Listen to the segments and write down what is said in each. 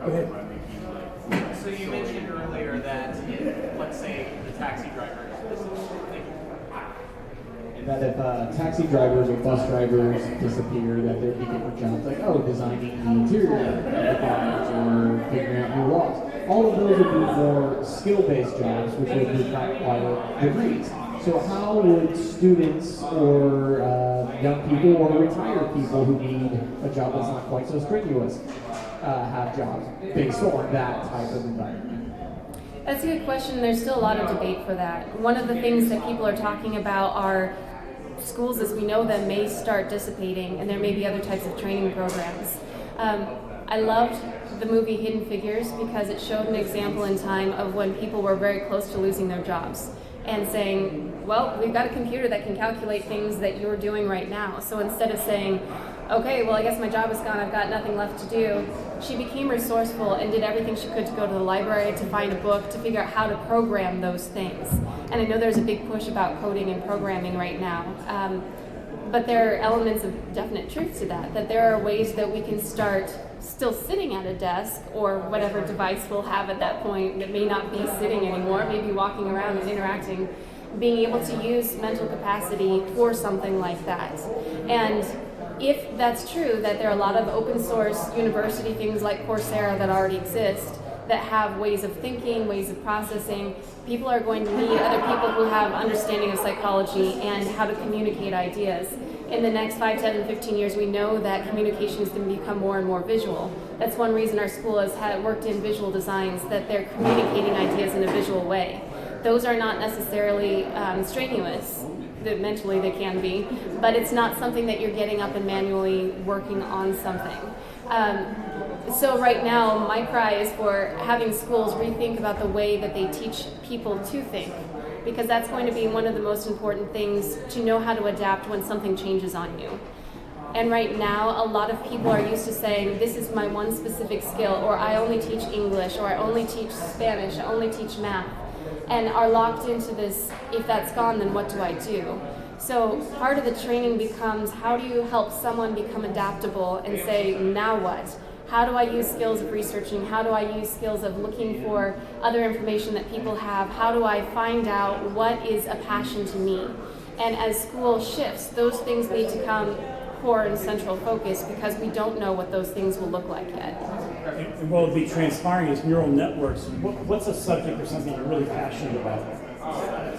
Okay. So you mentioned earlier that if, let's say, the taxi driver, that if taxi drivers or bus drivers disappear, that there'd be different jobs like, designing the interior of the cars or figuring out new laws. All of those would be more skill-based jobs, which would require degrees. So how would students or young people or retired people who need a job that's not quite so strenuous have jobs based on that type of environment? That's a good question. There's still a lot of debate for that. One of the things that people are talking about are schools as we know them may start dissipating, and there may be other types of training programs. I loved the movie Hidden Figures because it showed an example in time of when people were very close to losing their jobs and saying, well, we've got a computer that can calculate things that you're doing right now. So instead of saying, okay, well, I guess my job is gone, I've got nothing left to do, she became resourceful and did everything she could to go to the library, to find a book, to figure out how to program those things. And I know there's a big push about coding and programming right now. But there are elements of definite truth to that there are ways that we can start still sitting at a desk or whatever device we'll have at that point that may not be sitting anymore, maybe walking around and interacting, being able to use mental capacity for something like that. And if that's true, that there are a lot of open source university things like Coursera that already exist that have ways of thinking, ways of processing, people are going to need other people who have understanding of psychology and how to communicate ideas. In the next 5, 10, 15 years, we know that communication is going to become more and more visual. That's one reason our school has worked in visual designs, that they're communicating ideas in a visual way. Those are not necessarily strenuous. Mentally they can be, but it's not something that you're getting up and manually working on something. So right now, my cry is for having schools rethink about the way that they teach people to think, because that's going to be one of the most important things, to know how to adapt when something changes on you. And right now, a lot of people are used to saying, this is my one specific skill, or I only teach English, or I only teach Spanish, I only teach math, and are locked into this, if that's gone, then what do I do? So part of the training becomes, how do you help someone become adaptable and say, now what? How do I use skills of researching? How do I use skills of looking for other information that people have? How do I find out what is a passion to me? And as school shifts, those things need to come core and central focus, because we don't know what those things will look like yet. And what will be transpiring is neural networks. What's a subject or something you're really passionate about?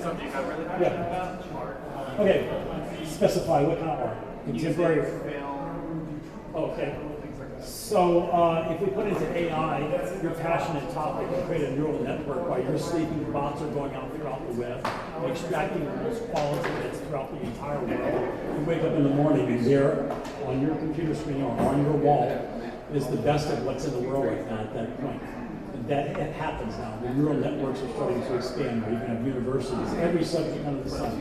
something I'm really passionate about. Okay, specify what kind of art? Contemporary? Film. Okay. So if we put into AI your passionate topic and create a neural network while you're sleeping, bots are going out throughout the web and extracting the most quality bits throughout the entire world. You wake up in the morning and there on your computer screen or on your wall is the best of what's in the world right now at that point. And that it happens now. The neural networks are starting to expand. Where you can have universities, every subject under the sun,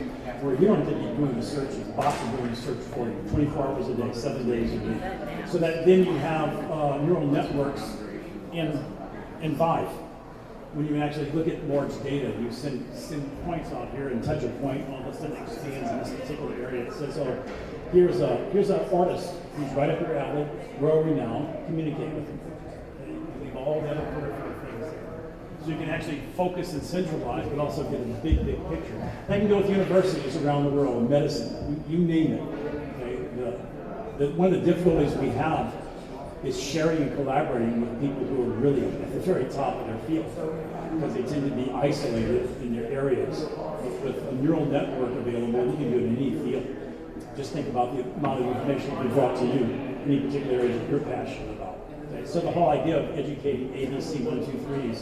where you don't have to be doing the searches. Bots are doing the search for you 24 hours a day, 7 days a week. So that then you have neural networks in Vive. When you actually look at large data, you send points out here and touch a point, all of a sudden it expands in this particular area. It says, oh, here's an artist who's right up your alley, world-renowned, communicate with him. You leave all the other peripheral things there. So you can actually focus and centralize, but also get a big picture. That can go with universities around the world, medicine, you name it. Okay? One of the difficulties we have is sharing and collaborating with people who are really at the very top of their field, because they tend to be isolated in their areas. With a neural network available, you can do it in any field. Just think about the amount of information that can be brought to you in any particular area that you're passionate about. Okay? So the whole idea of educating ABC 1, 2, 3s,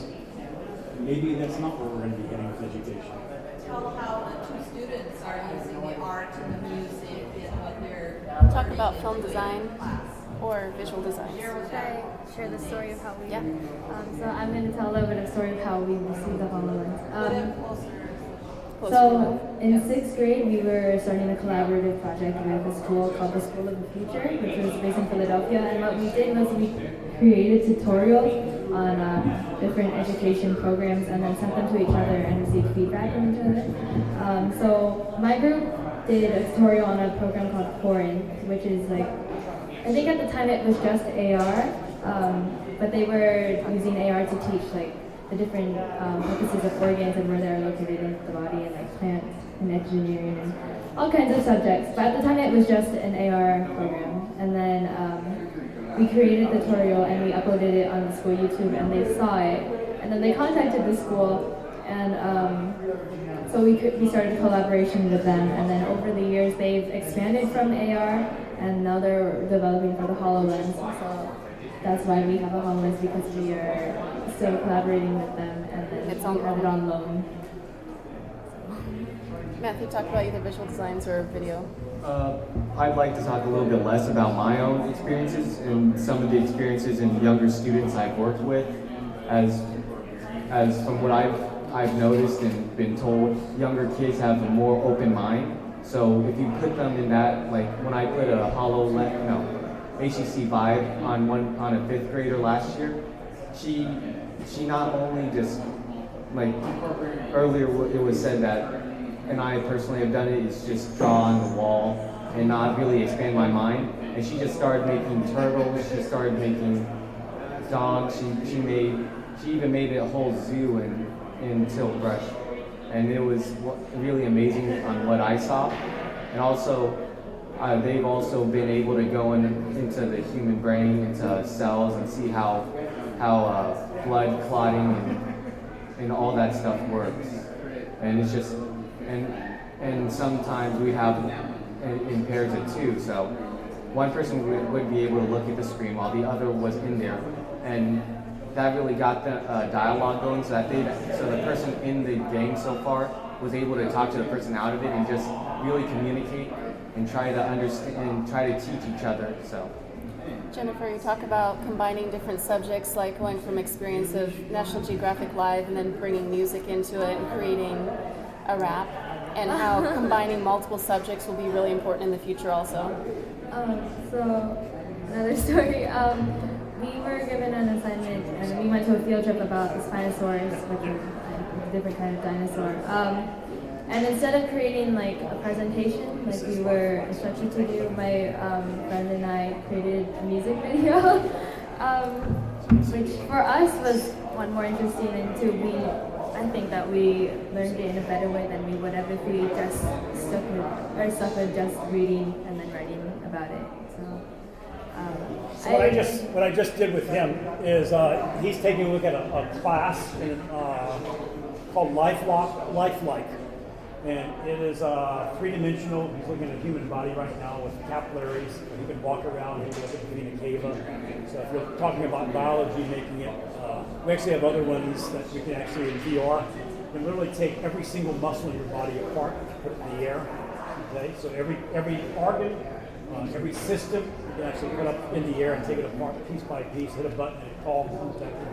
maybe that's not where we're going to be heading with education. Tell how the two students are using the art and the music in what they're Talk about film design or visual design. Should I share the story of how we? Yeah. So I'm going to tell a little bit of the story of how we received the HoloLens. Closer. In 6th grade, we were starting a collaborative project with a school called the School of the Future, which was based in Philadelphia. And what we did was we created tutorials on different education programs and then sent them to each other and received feedback from each other. So my group did a tutorial on a program called Foreign, which is like, I think at the time it was just AR. but they were using AR to teach like the different purposes of organs and where they're located in the body, and like plants and engineering and all kinds of subjects. But at the time it was just an AR program. And then we created the tutorial and we uploaded it on the school YouTube, and they saw it. And then they contacted the school, and so we started a collaboration with them. And then over the years they've expanded from AR, and now they're developing for the HoloLens. So that's why we have a HoloLens, because we are still collaborating with them, and then It's on we have it on loan. Matthew, talk about either visual designs or video. I'd like to talk a little bit less about my own experiences and some of the experiences in younger students I've worked with. As from what I've noticed and been told, younger kids have a more open mind. So if you put them in that, like when I put a HTC Vive on a fifth grader last year, she not only just, like earlier it was said that, and I personally have done it, is just draw on the wall and not really expand my mind. And she just started making turtles, she started making dogs, she even made a whole zoo in Tiltbrush. And it was really amazing on what I saw. And also, they've also been able to go into the human brain, into cells, and see how blood clotting and all that stuff works. And it's just, and sometimes we have in pairs of two. So one person would be able to look at the screen while the other was in there, and that really got the dialogue going. So the person in the game so far was able to talk to the person out of it and just really communicate and try to understand and try to teach each other. So. Jennifer, you talk about combining different subjects, like going from experience of National Geographic Live and then bringing music into it and creating a rap, and how combining multiple subjects will be really important in the future also. So another story. We were given an assignment, and we went to a field trip about the Spinosaurus, which is a different kind of dinosaur. And instead of creating like a presentation, like we were instructed to do, my friend and I created a music video, which for us was one more interesting, and two, I think that we learned it in a better way than we would have if we just stuck with just reading and then writing about it. So what I just did with him is he's taking a look at a class called Lifelike. And it is three-dimensional. He's looking at a human body right now with capillaries. He can walk around, he can look at the vena cava. So if you're talking about biology, making it, we actually have other ones that we can actually in VR. You can literally take every single muscle in your body apart, put it in the air. Okay, so every organ, every system, you can actually put up in the air and take it apart piece by piece, hit a button, and it all comes back together.